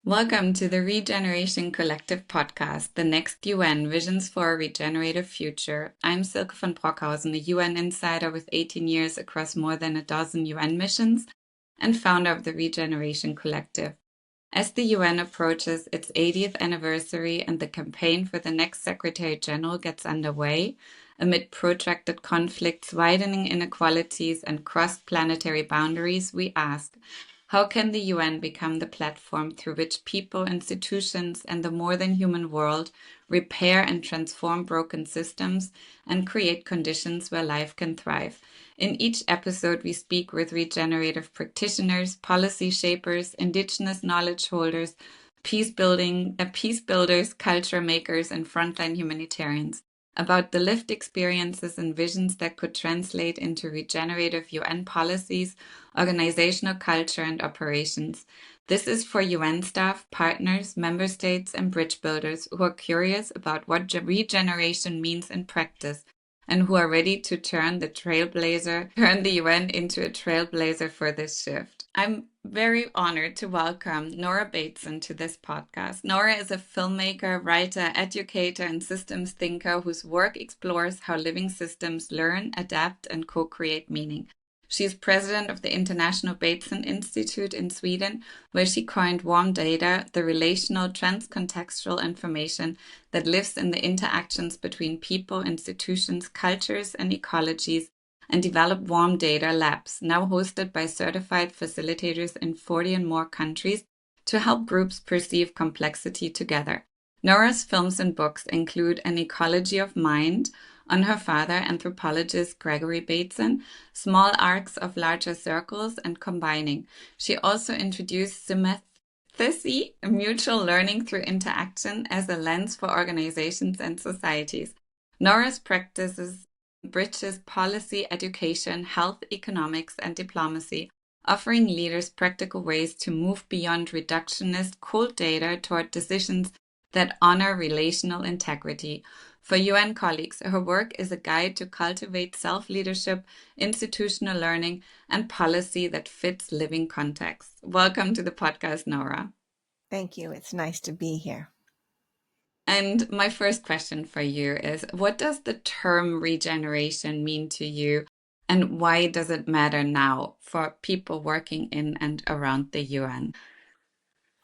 Welcome to the Regeneration Collective podcast, the next UN Visions for a Regenerative Future. I'm Silke von Brockhausen, a UN insider with 18 years across more than a dozen UN missions and founder of the Regeneration Collective. As the UN approaches its 80th anniversary and the campaign for the next Secretary General gets underway, amid protracted conflicts, widening inequalities, and cross-planetary boundaries, we ask, how can the UN become the platform through which people, institutions, and the more than human world repair and transform broken systems and create conditions where life can thrive? In each episode, we speak with regenerative practitioners, policy shapers, indigenous knowledge holders, peace builders, culture makers, and frontline humanitarians about the lived experiences and visions that could translate into regenerative UN policies, organizational culture, and operations. This is for UN staff, partners, member states, and bridge builders who are curious about what regeneration means in practice and who are ready to turn the UN into a trailblazer for this shift. I'm very honored to welcome Nora Bateson to this podcast. Nora is a filmmaker, writer, educator, and systems thinker whose work explores how living systems learn, adapt, and co-create meaning. She is president of the International Bateson Institute in Sweden, where she coined warm data, the relational trans-contextual information that lives in the interactions between people, institutions, cultures, and ecologies, and developed warm data labs, now hosted by certified facilitators in 40 and more countries, to help groups perceive complexity together. Nora's films and books include An Ecology of Mind, on her father, anthropologist Gregory Bateson, Small Arcs of Larger Circles, and Combining. She also introduced sympathecy, mutual learning through interaction, as a lens for organizations and societies. Nora's practices bridges policy, education, health, economics, and diplomacy, offering leaders practical ways to move beyond reductionist cold data toward decisions that honor relational integrity. For UN colleagues, her work is a guide to cultivate self-leadership, institutional learning, and policy that fits living contexts. Welcome to the podcast, Nora. Thank you. It's nice to be here. And my first question for you is, what does the term regeneration mean to you, and why does it matter now for people working in and around the UN?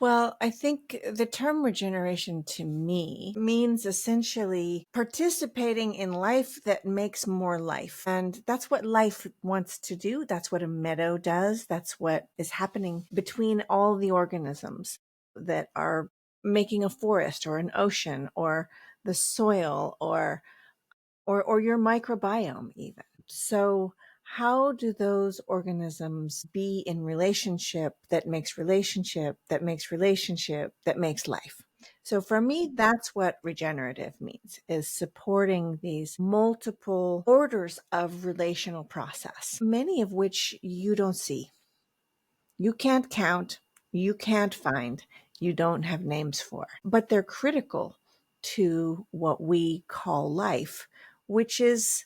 Well, I think the term regeneration to me means essentially participating in life that makes more life. And that's what life wants to do. That's what a meadow does. That's what is happening between all the organisms that are making a forest or an ocean or the soil or your microbiome even. So how do those organisms be in relationship that makes relationship that makes relationship that makes life? So for me, that's what regenerative means, is supporting these multiple orders of relational process, many of which you don't see. You can't count, you can't find, you don't have names for, but they're critical to what we call life, which is,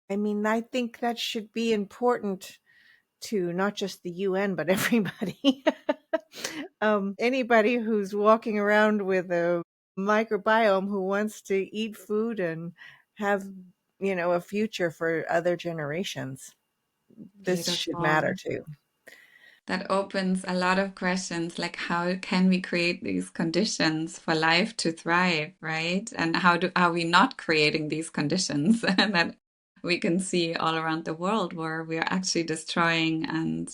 I think that should be important to not just the UN, but everybody. Anybody who's walking around with a microbiome who wants to eat food and have, a future for other generations. This should matter Beautiful. too. That opens a lot of questions, like how can we create these conditions for life to thrive, right? And are we not creating these conditions that we can see all around the world, where we are actually destroying and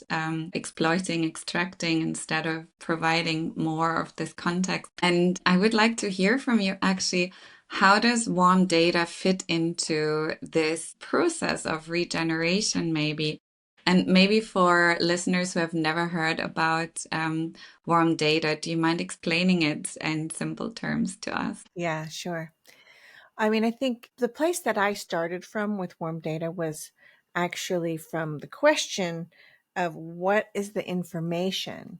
exploiting, extracting, instead of providing more of this context? And I would like to hear from you actually. How does warm data fit into this process of regeneration, maybe? And maybe for listeners who have never heard about warm data, do you mind explaining it in simple terms to us? Yeah, sure. I think the place that I started from with warm data was actually from the question of what is the information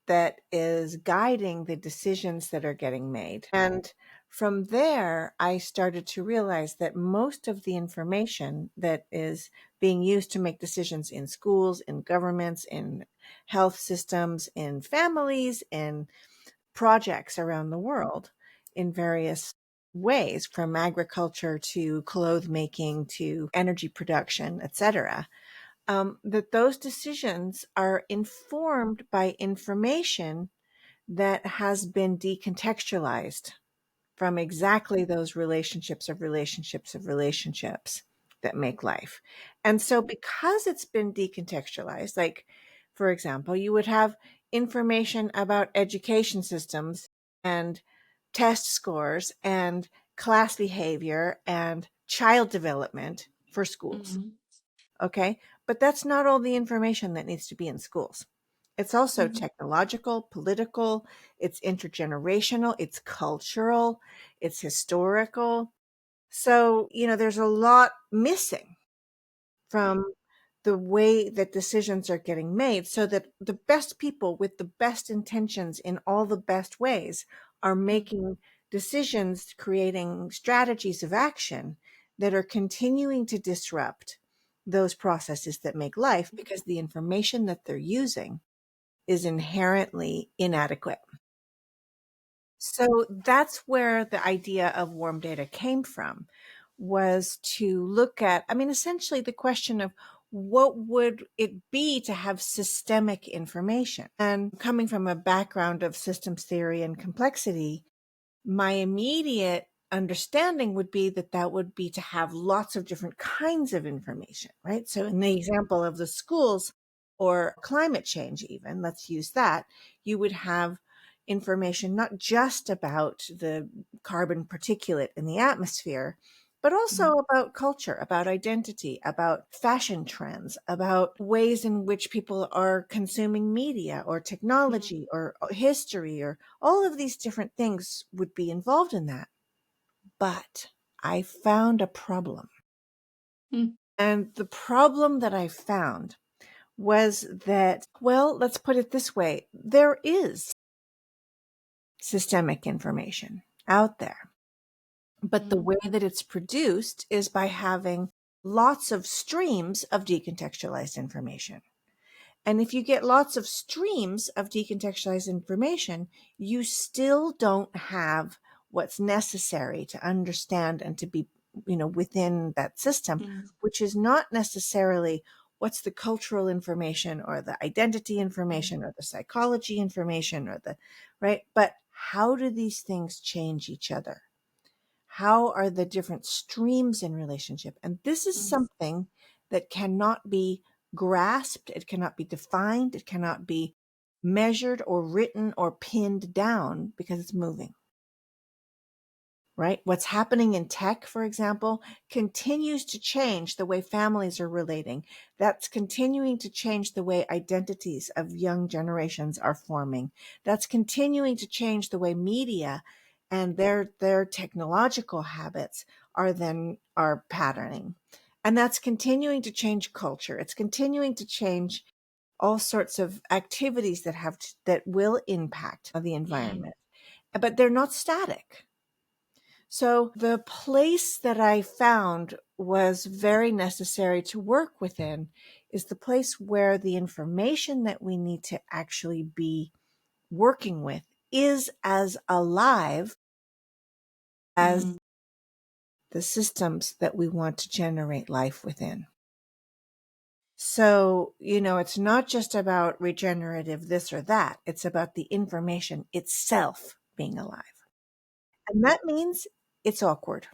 that is guiding the decisions that are getting made. And from there, I started to realize that most of the information that is being used to make decisions in schools, in governments, in health systems, in families, in projects around the world in various ways, from agriculture to cloth making to energy production, etc., that those decisions are informed by information that has been decontextualized from exactly those relationships that make life. And so, because it's been decontextualized, like, for example, you would have information about education systems and test scores and class behavior and child development for schools. Mm-hmm. Okay. But that's not all the information that needs to be in schools. It's also Mm-hmm. technological, political, it's intergenerational, it's cultural, it's historical. So, there's a lot missing from the way that decisions are getting made, so that the best people with the best intentions in all the best ways are making decisions, creating strategies of action that are continuing to disrupt those processes that make life, because the information that they're using is inherently inadequate. So that's where the idea of warm data came from, was to look at, essentially the question of what would it be to have systemic information? And coming from a background of systems theory and complexity, my immediate understanding would be that that would be to have lots of different kinds of information, right? So in the example of the schools or climate change, even, let's use that, you would have information not just about the carbon particulate in the atmosphere, but also about culture, about identity, about fashion trends, about ways in which people are consuming media or technology or history, or all of these different things would be involved in that. But I found a problem. Mm-hmm. And the problem that I found was that, well, let's put it this way, there is systemic information out there. But the way that it's produced is by having lots of streams of decontextualized information. And if you get lots of streams of decontextualized information, you still don't have what's necessary to understand and to be, within that system, which is not necessarily what's the cultural information or the identity information or the psychology information or right? But how do these things change each other? How are the different streams in relationship? And this is something that cannot be grasped, it cannot be defined, it cannot be measured or written or pinned down, because it's moving. Right? What's happening in tech, for example, continues to change the way families are relating. That's continuing to change the way identities of young generations are forming. That's continuing to change the way media and their technological habits are patterning. And that's continuing to change culture. It's continuing to change all sorts of activities that will impact the environment. But they're not static. So the place that I found was very necessary to work within is the place where the information that we need to actually be working with is as alive as the systems that we want to generate life within. So, it's not just about regenerative this or that. It's about the information itself being alive. And that means it's awkward,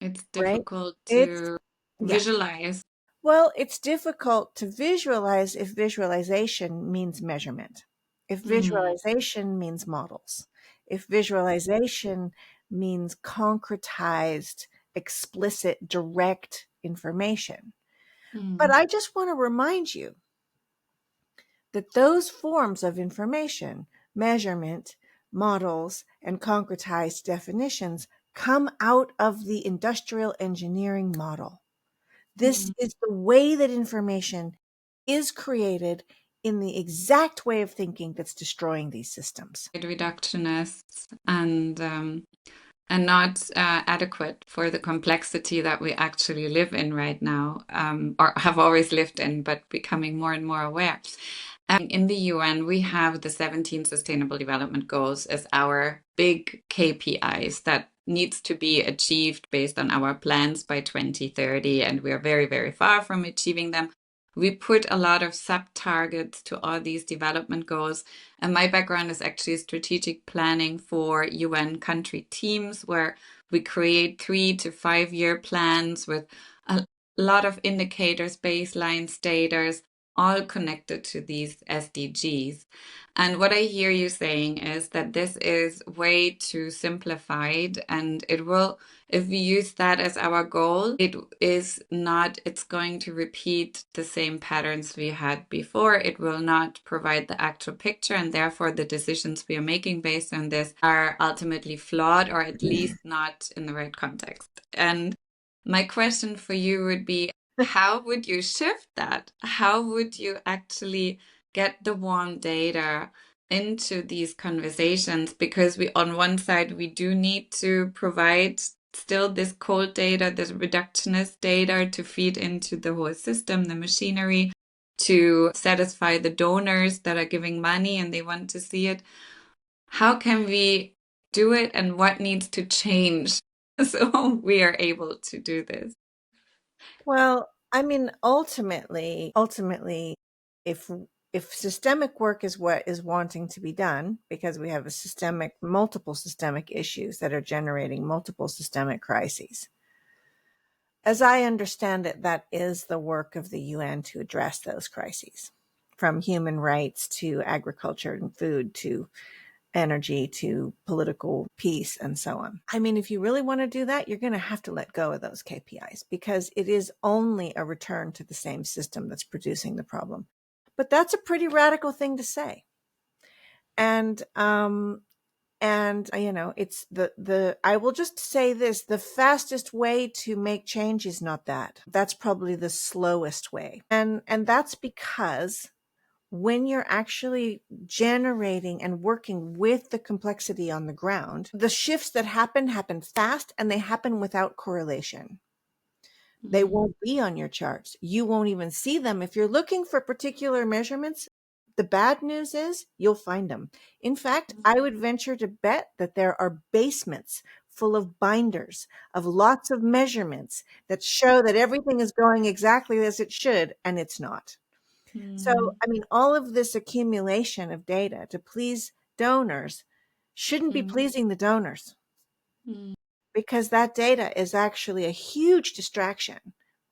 It's right? difficult It's, to yeah. visualize. Well, it's difficult to visualize if visualization means measurement, if visualization means models, if visualization means concretized, explicit, direct information. But I just want to remind you that those forms of information, measurement, models, and concretized definitions, come out of the industrial engineering model. This is the way that information is created, in the exact way of thinking that's destroying these systems. Reductionists and not adequate for the complexity that we actually live in right now, or have always lived in, but becoming more and more aware. In the UN, we have the 17 Sustainable Development Goals as our big KPIs that needs to be achieved based on our plans by 2030, and we are very, very far from achieving them. We put a lot of sub-targets to all these development goals, and my background is actually strategic planning for UN country teams, where we create 3 to 5 year plans with a lot of indicators, baseline status, all connected to these SDGs. And what I hear you saying is that this is way too simplified, and it will, if we use that as our goal, it is not, it's going to repeat the same patterns we had before. It will not provide the actual picture, and therefore the decisions we are making based on this are ultimately flawed, or at least not in the right context. And my question for you would be, how would you shift that? How would you actually get the warm data into these conversations? Because we, on one side, we do need to provide still this cold data, this reductionist data to feed into the whole system, the machinery, to satisfy the donors that are giving money and they want to see it. How can we do it, and what needs to change so we are able to do this? Well, I mean, ultimately, if if systemic work is what is wanting to be done, because we have multiple systemic issues that are generating multiple systemic crises. As I understand it, that is the work of the UN to address those crises, from human rights to agriculture and food to energy to political peace and so on. I mean, if you really want to do that, you're going to have to let go of those KPIs because it is only a return to the same system that's producing the problem. But that's a pretty radical thing to say. And it's I will just say this, the fastest way to make change is not that. That's probably the slowest way. And that's because when you're actually generating and working with the complexity on the ground, the shifts that happen fast and they happen without correlation. They won't be on your charts. You won't even see them. If you're looking for particular measurements, the bad news is you'll find them. In fact, I would venture to bet that there are basements full of binders of lots of measurements that show that everything is going exactly as it should, and it's not. So, I mean, all of this accumulation of data to please donors shouldn't be pleasing the donors because that data is actually a huge distraction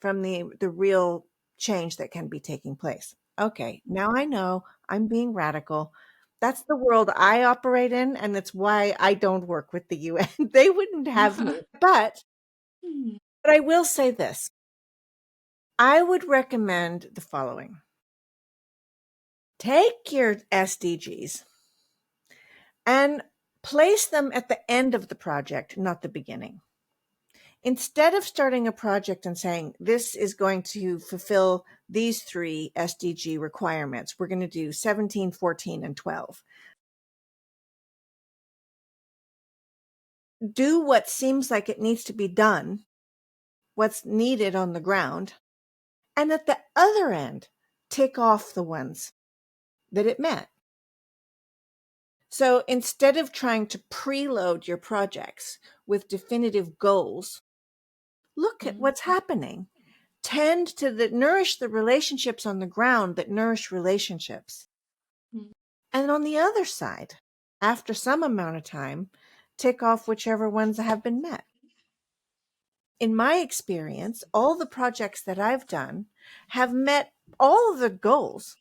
from the real change that can be taking place. Okay, now I know I'm being radical. That's the world I operate in, and that's why I don't work with the UN. They wouldn't have me. But I will say this. I would recommend the following. Take your SDGs and place them at the end of the project, not the beginning. Instead of starting a project and saying, this is going to fulfill these 3 SDG requirements, we're going to do 17, 14, and 12. Do what seems like it needs to be done, what's needed on the ground, and at the other end, tick off the ones that it met. So instead of trying to preload your projects with definitive goals, look at what's happening. Tend to nourish the relationships on the ground that nourish relationships. And on the other side, after some amount of time, tick off whichever ones have been met. In my experience, all the projects that I've done have met all of the goals,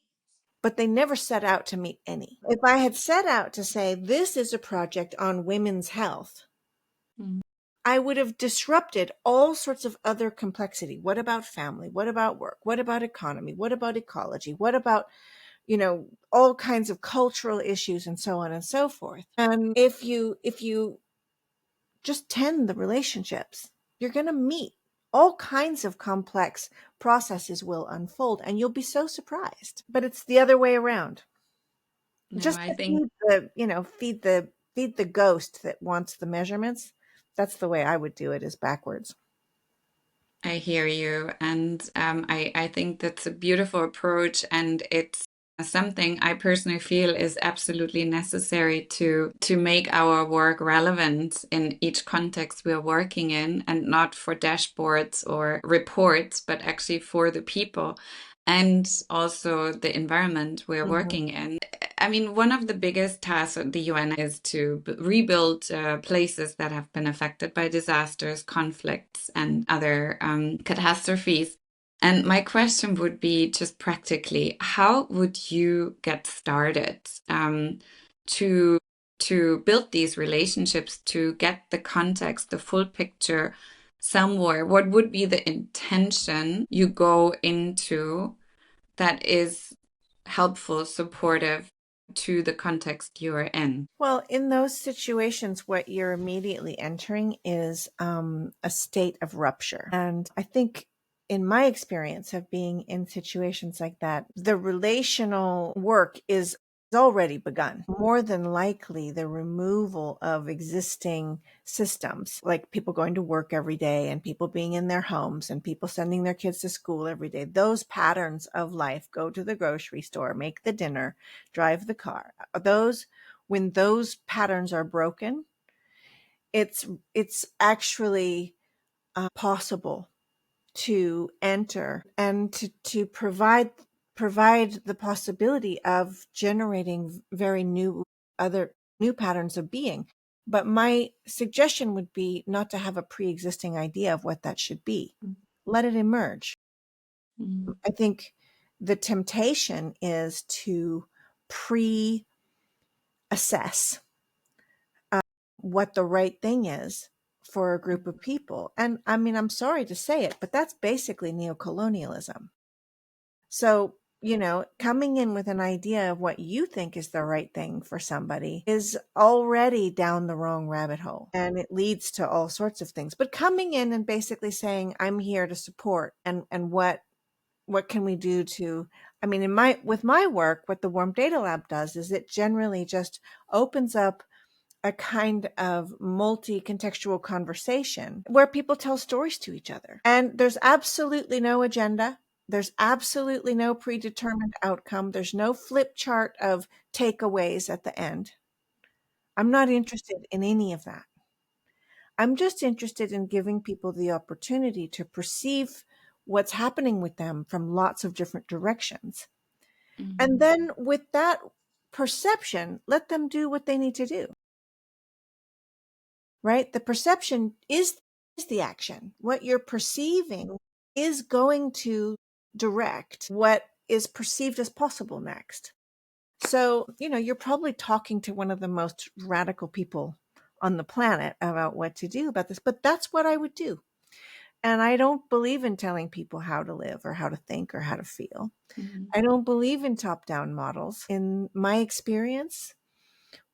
but they never set out to meet any. If I had set out to say, this is a project on women's health, I would have disrupted all sorts of other complexity. What about family? What about work? What about economy? What about ecology? What about, all kinds of cultural issues and so on and so forth. And if you just tend the relationships, you're going to meet all kinds of complex processes will unfold and you'll be so surprised. But it's the other way around. No, Just I to think feed the ghost that wants the measurements. That's the way I would do it, is backwards. I hear you, and I think that's a beautiful approach, and it's something I personally feel is absolutely necessary to make our work relevant in each context we are working in, and not for dashboards or reports, but actually for the people and also the environment we're Mhm. working in. I mean, one of the biggest tasks of the UN is to rebuild places that have been affected by disasters, conflicts, and other catastrophes. And my question would be, just practically, how would you get started to to build these relationships, to get the context, the full picture somewhere? What would be the intention you go into that is helpful, supportive to the context you are in? Well, in those situations, what you're immediately entering is a state of rupture. And I think, in my experience of being in situations like that, the relational work is already begun. More than likely, the removal of existing systems, like people going to work every day and people being in their homes and people sending their kids to school every day, those patterns of life, go to the grocery store, make the dinner, drive the car, those, when those patterns are broken, it's actually possible to enter and to provide the possibility of generating very new patterns of being. But my suggestion would be not to have a pre-existing idea of what that should be. Let it emerge. Mm-hmm. I think the temptation is to pre-assess what the right thing is for a group of people. And I mean, I'm sorry to say it, but that's basically neocolonialism. So, coming in with an idea of what you think is the right thing for somebody is already down the wrong rabbit hole, and it leads to all sorts of things. But coming in and basically saying, I'm here to support, and what can we do to, I mean, with my work, what the Warm Data Lab does is it generally just opens up a kind of multi-contextual conversation where people tell stories to each other. And there's absolutely no agenda. There's absolutely no predetermined outcome. There's no flip chart of takeaways at the end. I'm not interested in any of that. I'm just interested in giving people the opportunity to perceive what's happening with them from lots of different directions. And Mm-hmm. then with that perception, let them do what they need to do. Right? The perception is the action. What you're perceiving is going to direct what is perceived as possible next. So, you're probably talking to one of the most radical people on the planet about what to do about this, but that's what I would do. And I don't believe in telling people how to live or how to think or how to feel. Mm-hmm. I don't believe in top-down models. In my experience,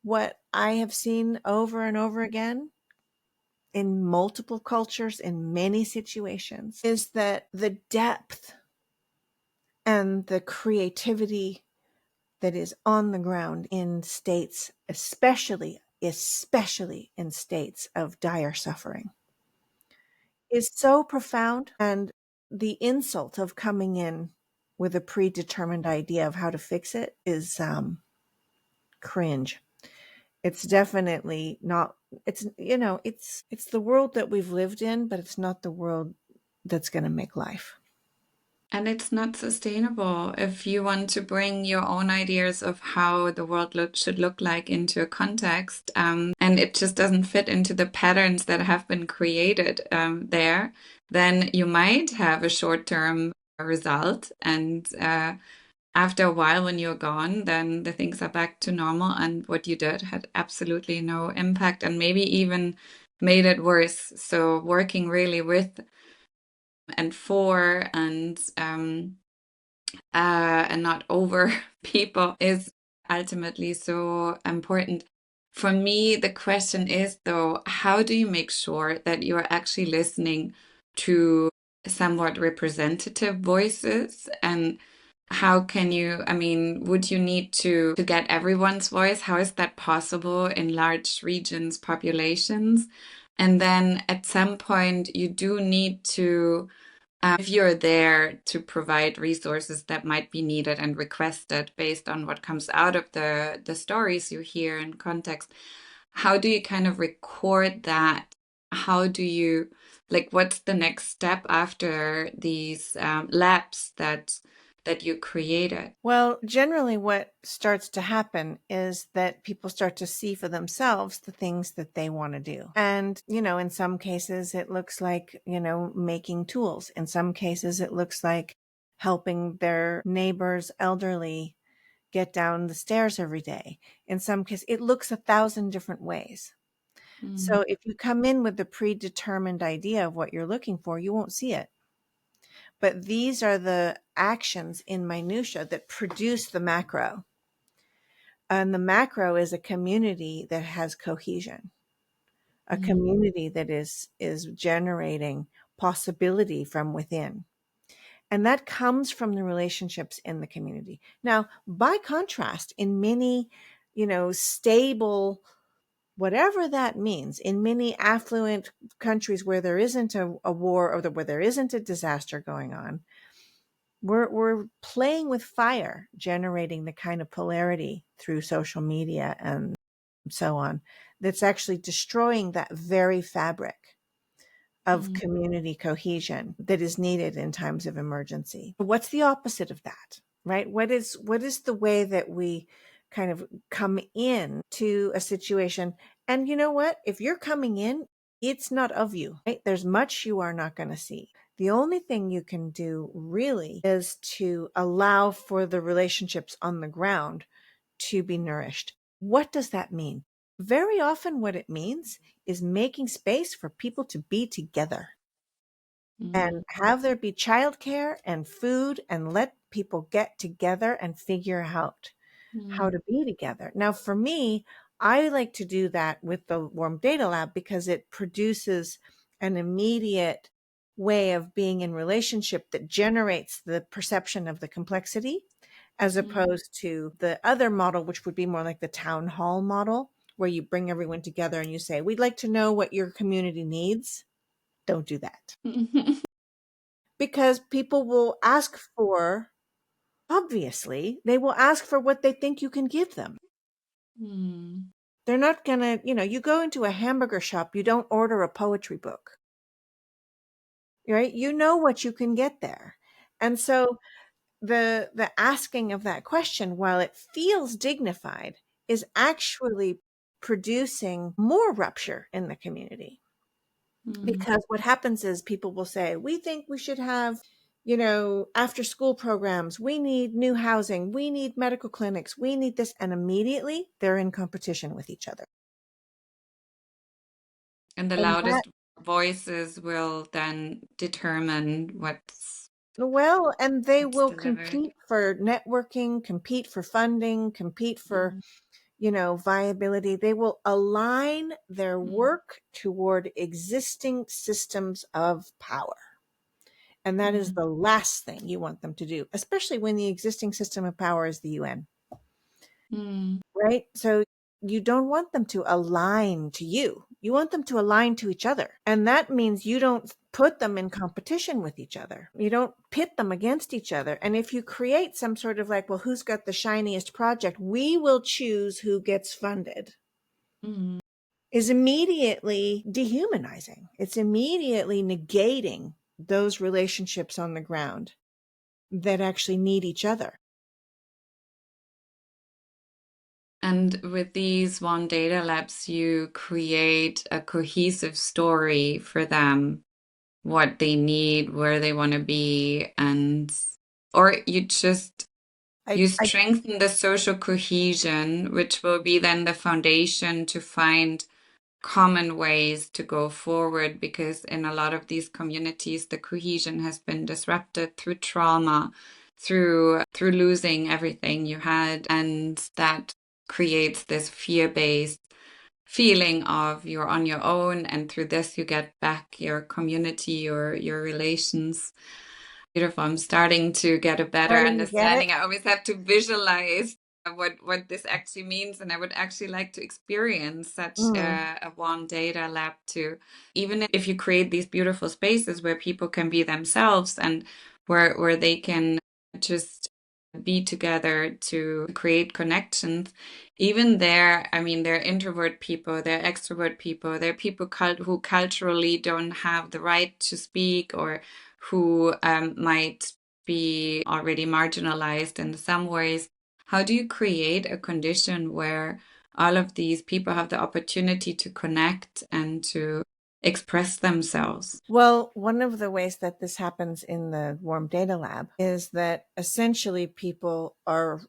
what I have seen over and over again in multiple cultures, in many situations, is that the depth and the creativity that is on the ground in states, especially in states of dire suffering, is so profound. And the insult of coming in with a predetermined idea of how to fix it is cringe. It's definitely not, it's the world that we've lived in, but it's not the world that's going to make life. And it's not sustainable if you want to bring your own ideas of how the world should look like into a context, and it just doesn't fit into the patterns that have been created there, then you might have a short-term result. And after a while, when you're gone, then the things are back to normal, and what you did had absolutely no impact and maybe even made it worse. So working really with and for and not over people is ultimately so important. For me, the question is, though, how do you make sure that you're actually listening to somewhat representative voices? And how can you, I mean, would you need to get everyone's voice? How is that possible in large regions, populations? And then at some point, you do need to if you're there to provide resources that might be needed and requested based on what comes out of the stories you hear in context, how do you kind of record that? How do you, like, what's the next step after these labs that you created? Well, generally, what starts to happen is that people start to see for themselves the things that they want to do. And, in some cases, it looks like, making tools. In some cases, it looks like helping their neighbor's elderly get down the stairs every day. In some cases, it looks 1,000 different ways. Mm, So if you come in with the predetermined idea of what you're looking for, you won't see it. But these are the actions in minutia that produce the macro. And the macro is a community that has cohesion, a mm, community that is generating possibility from within. And that comes from the relationships in the community. Now, by contrast, in many, stable, whatever that means, in many affluent countries where there isn't a war or where there isn't a disaster going on, we're playing with fire, generating the kind of polarity through social media and so on that's actually destroying that very fabric of mm, community cohesion that is needed in times of emergency. What's the opposite of that, right? What is the way that we kind of come in to a situation? And you know what? If you're coming in, it's not of you, right? There's much you are not going to see. The only thing you can do really is to allow for the relationships on the ground to be nourished. What does that mean? Very often, what it means is making space for people to be together mm, and have there be childcare and food and let people get together and figure out how mm, to be together. Now, for me, I like to do that with the Warm Data Lab because it produces an immediate way of being in relationship that generates the perception of the complexity, as mm. opposed to the other model, which would be more like the town hall model, where you bring everyone together and you say, we'd like to know what your community needs. Don't do that. Because people will ask for, obviously, they will ask for what they think you can give them. Mm, They're not gonna, you go into a hamburger shop, you don't order a poetry book, right? You know what you can get there. And so the asking of that question, while it feels dignified, is actually producing more rupture in the community. mm, Because what happens is people will say, we think we should have, after school programs, we need new housing, we need medical clinics, we need this. And immediately they're in competition with each other. and the And that, loudest voices will then determine well, and they what's will delivered. compete for networking, compete for funding, compete for, Mm, viability. They will align their mm, work toward existing systems of power. And that is mm, the last thing you want them to do, especially when the existing system of power is the UN, mm, right? So you don't want them to align to you. You want them to align to each other. And that means you don't put them in competition with each other. You don't pit them against each other. And if you create some sort of like, well, who's got the shiniest project? We will choose who gets funded, mm. is immediately dehumanizing. It's immediately negating those relationships on the ground that actually need each other. And with these One Data Labs, you create a cohesive story for them, what they need, where they want to be, and or I, you I strengthen the social cohesion, which will be then the foundation to find common ways to go forward, because in a lot of these communities the cohesion has been disrupted through trauma, through losing everything you had, and that creates this fear-based feeling of you're on your own, and through this you get back your community or your relations. Beautiful. I'm starting to get a better starting to get it. understanding. I always have to visualize what this actually means, and I would actually like to experience such Mm. a warm data lab too. Even if you create these beautiful spaces where people can be themselves and where they can just be together to create connections. Even there, I mean, there are introvert people, there are extrovert people, there are people who culturally don't have the right to speak, or who might be already marginalized in some ways. How do you create a condition where all of these people have the opportunity to connect and to express themselves? Well, one of the ways that this happens in the Warm Data Lab is that essentially people are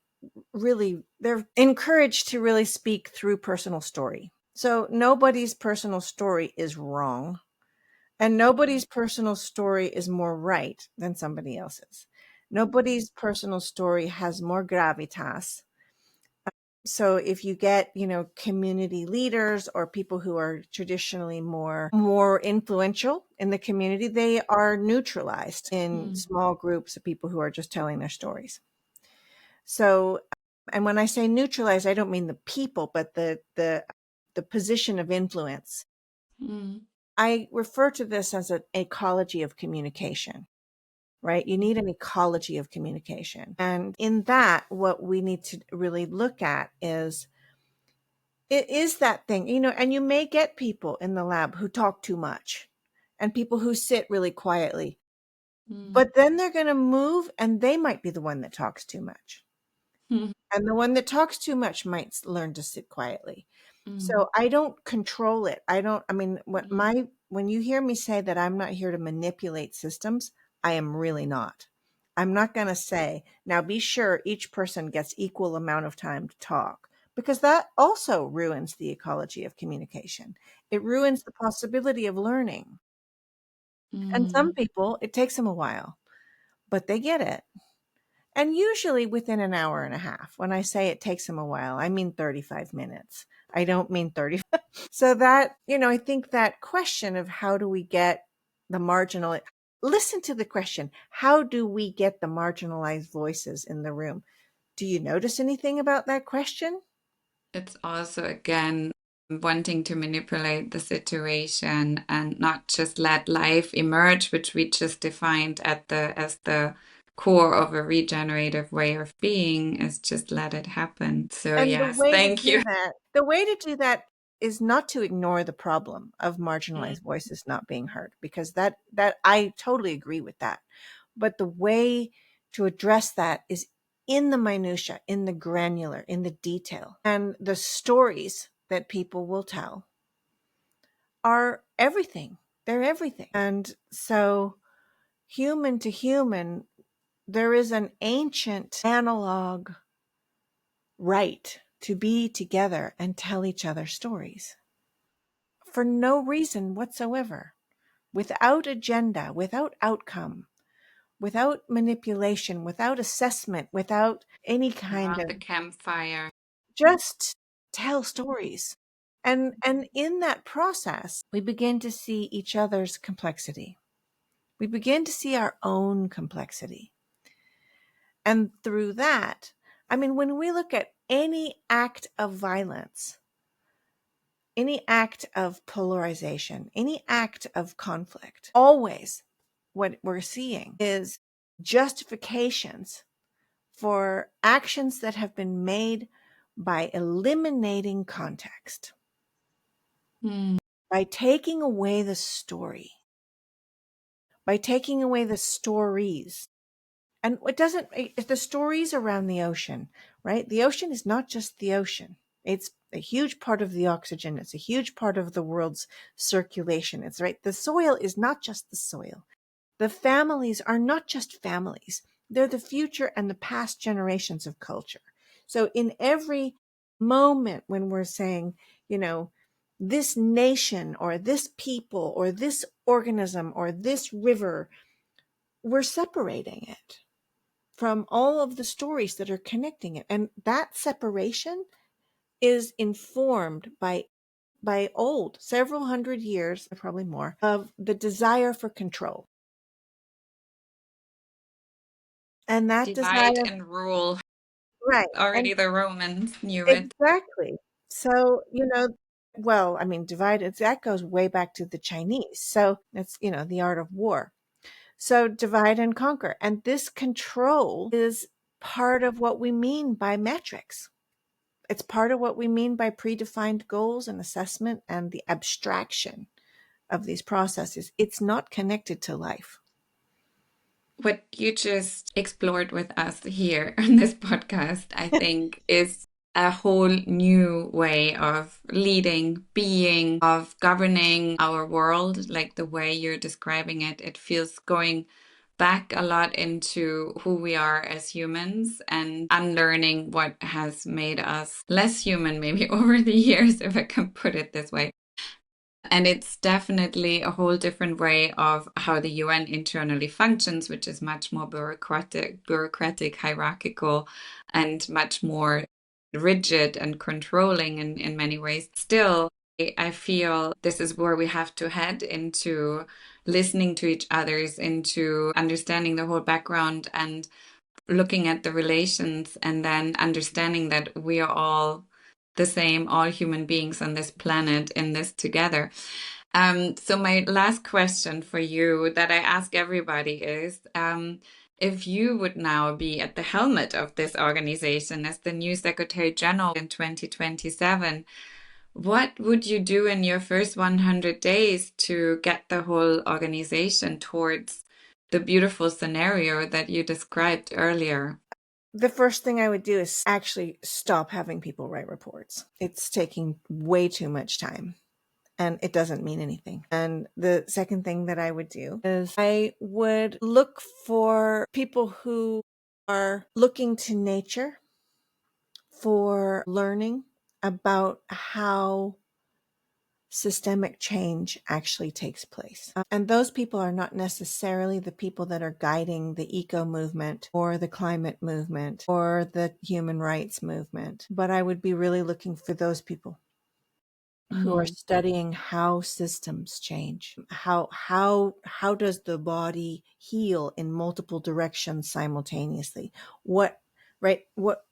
they're encouraged to really speak through personal story. So nobody's personal story is wrong, and nobody's personal story is more right than somebody else's. Nobody's personal story has more gravitas. So if you get, community leaders or people who are traditionally more influential in the community, they are neutralized in Mm. small groups of people who are just telling their stories. So, and when I say neutralized, I don't mean the people, but the position of influence. Mm. I refer to this as an ecology of communication, right? You need an ecology of communication. And in that, what we need to really look at is it is that thing, and you may get people in the lab who talk too much and people who sit really quietly, Mm. but then they're going to move and they might be the one that talks too much. Mm. And the one that talks too much might learn to sit quietly. Mm. So I don't control it. I mean, Mm. when you hear me say that I'm not here to manipulate systems, I am really not. I'm not going to say, now be sure each person gets equal amount of time to talk, because that also ruins the ecology of communication. It ruins the possibility of learning. And some Mm. people, it takes them a while, but they get it. And usually within an hour and a half. When I say it takes them a while, I mean 35 minutes. I don't mean 30. So that, I think that question of how do we get the marginal, listen to the question, how do we get the marginalized voices in the room? Do you notice anything about that question? It's also, again, wanting to manipulate the situation and not just let life emerge, which we just defined as the core of a regenerative way of being, is just let it happen. So And yes, thank you. the way to do that is not to ignore the problem of Mm. marginalized voices not being heard, because that I totally agree with that. But the way to address that is in the minutia, in the granular, in the detail. And the stories that people will tell are everything. They're everything. And so human to human, there is an ancient analog right to be together and tell each other stories for no reason whatsoever, without agenda, without outcome, without manipulation, without assessment, without any kind Around of, the campfire. just tell stories. And in that process, we begin to see each other's complexity. We begin to see our own complexity. And through that, I mean, when we look at any act of violence, any act of polarization, any act of conflict, always what we're seeing is justifications for actions that have been made by eliminating context, Mm. by taking away the story, by taking away the stories. And it doesn't, the stories around the ocean, right? The ocean is not just the ocean. It's a huge part of the oxygen. It's a huge part of the world's circulation. It's right. The soil is not just the soil. The families are not just families. They're the future and the past generations of culture. So in every moment when we're saying, this nation or this people or this organism or this river, we're separating it from all of the stories that are connecting it. And that separation is informed by old, several hundred years, probably more, of the desire for control. And that Divide desire, and rule. Right. Already And the Romans knew it. exactly. So, well, I mean, that goes way back to the Chinese. So it's, the art of war. So divide and conquer. And this control is part of what we mean by metrics. It's part of what we mean by predefined goals and assessment and the abstraction of these processes. It's not connected to life. What you just explored with us here on this podcast, I think, is a whole new way of leading, being, of governing our world, like the way you're describing it. It feels going back a lot into who we are as humans and unlearning what has made us less human, maybe over the years, if I can put it this way. And it's definitely a whole different way of how the UN internally functions, which is much more bureaucratic, hierarchical, and much more rigid and controlling in many ways. Still, I feel this is where we have to head into listening to each other's, into understanding the whole background and looking at the relations, and then understanding that we are all the same, all human beings on this planet in this together. So my last question for you that I ask everybody is, if you would now be at the helmet of this organization as the new Secretary General in 2027, what would you do in your first 100 days to get the whole organization towards the beautiful scenario that you described earlier? The first thing I would do is actually stop having people write reports. It's taking way too much time and it doesn't mean anything. And the second thing that I would do is I would look for people who are looking to nature for learning about how systemic change actually takes place. And those people are not necessarily the people that are guiding the eco movement or the climate movement or the human rights movement, but I would be really looking for those people who are Mhm. studying how systems change. How does the body heal in multiple directions simultaneously? What right what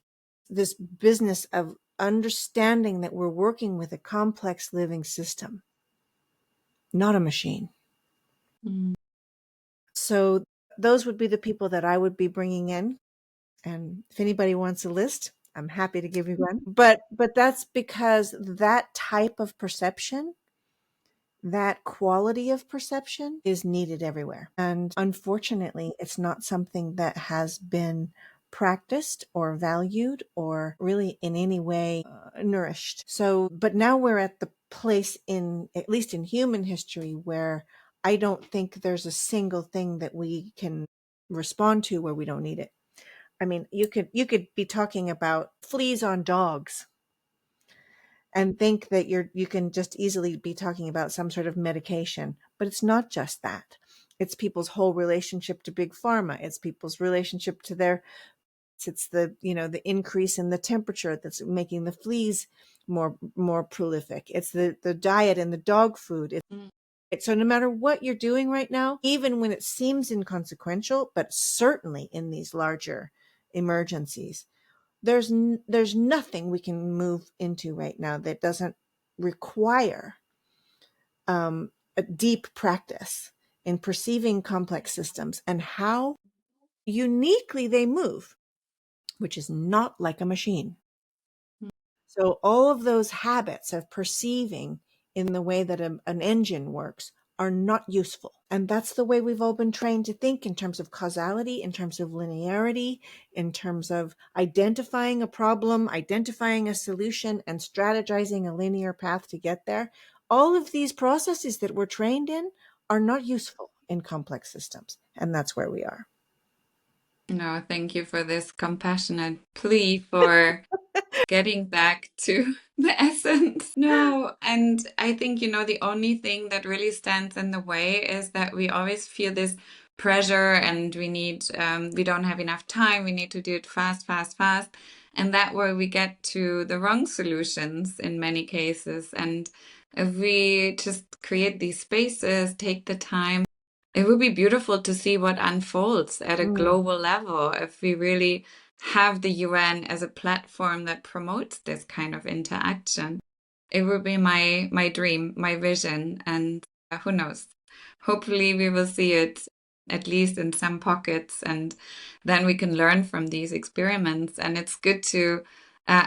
this business of understanding that we're working with a complex living system, not a machine. Mm. So those would be the people that I would be bringing in. And if anybody wants a list, I'm happy to give you one. But that's because that type of perception, that quality of perception is needed everywhere. And unfortunately, it's not something that has been practiced or valued or really in any way nourished. So, but now we're at the place in, at least in human history, where I don't think there's a single thing that we can respond to where we don't need it. I mean, you could be talking about fleas on dogs and think that you can just easily be talking about some sort of medication, but it's not just that. It's people's whole relationship to big pharma. It's people's relationship to their, it's the increase in the temperature that's making the fleas more prolific. It's the diet and the dog food. So no matter what you're doing right now, even when it seems inconsequential, but certainly in these larger emergencies, there's nothing we can move into right now that doesn't require a deep practice in perceiving complex systems and how uniquely they move, which is not like a machine. So all of those habits of perceiving in the way that an engine works are not useful. And that's the way we've all been trained to think in terms of causality, in terms of linearity, in terms of identifying a problem, identifying a solution, and strategizing a linear path to get there. All of these processes that we're trained in are not useful in complex systems. And that's where we are. No, thank you for this compassionate plea for getting back to the essence. No, and I think, the only thing that really stands in the way is that we always feel this pressure and we don't have enough time. We need to do it fast, fast, fast. And that way we get to the wrong solutions in many cases. And if we just create these spaces, take the time, it would be beautiful to see what unfolds at a Mm, global level if we really have the UN as a platform that promotes this kind of interaction. It would be my dream, my vision, and who knows? Hopefully, we will see it at least in some pockets, and then we can learn from these experiments. And it's good to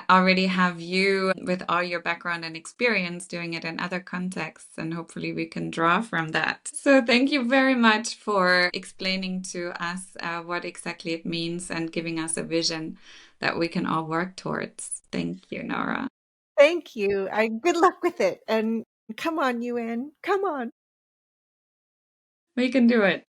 already have you with all your background and experience doing it in other contexts, and hopefully we can draw from that. So thank you very much for explaining to us what exactly it means and giving us a vision that we can all work towards. Thank you, Nora. Thank you. Good luck with it. And come on, UN. Come on. We can do it.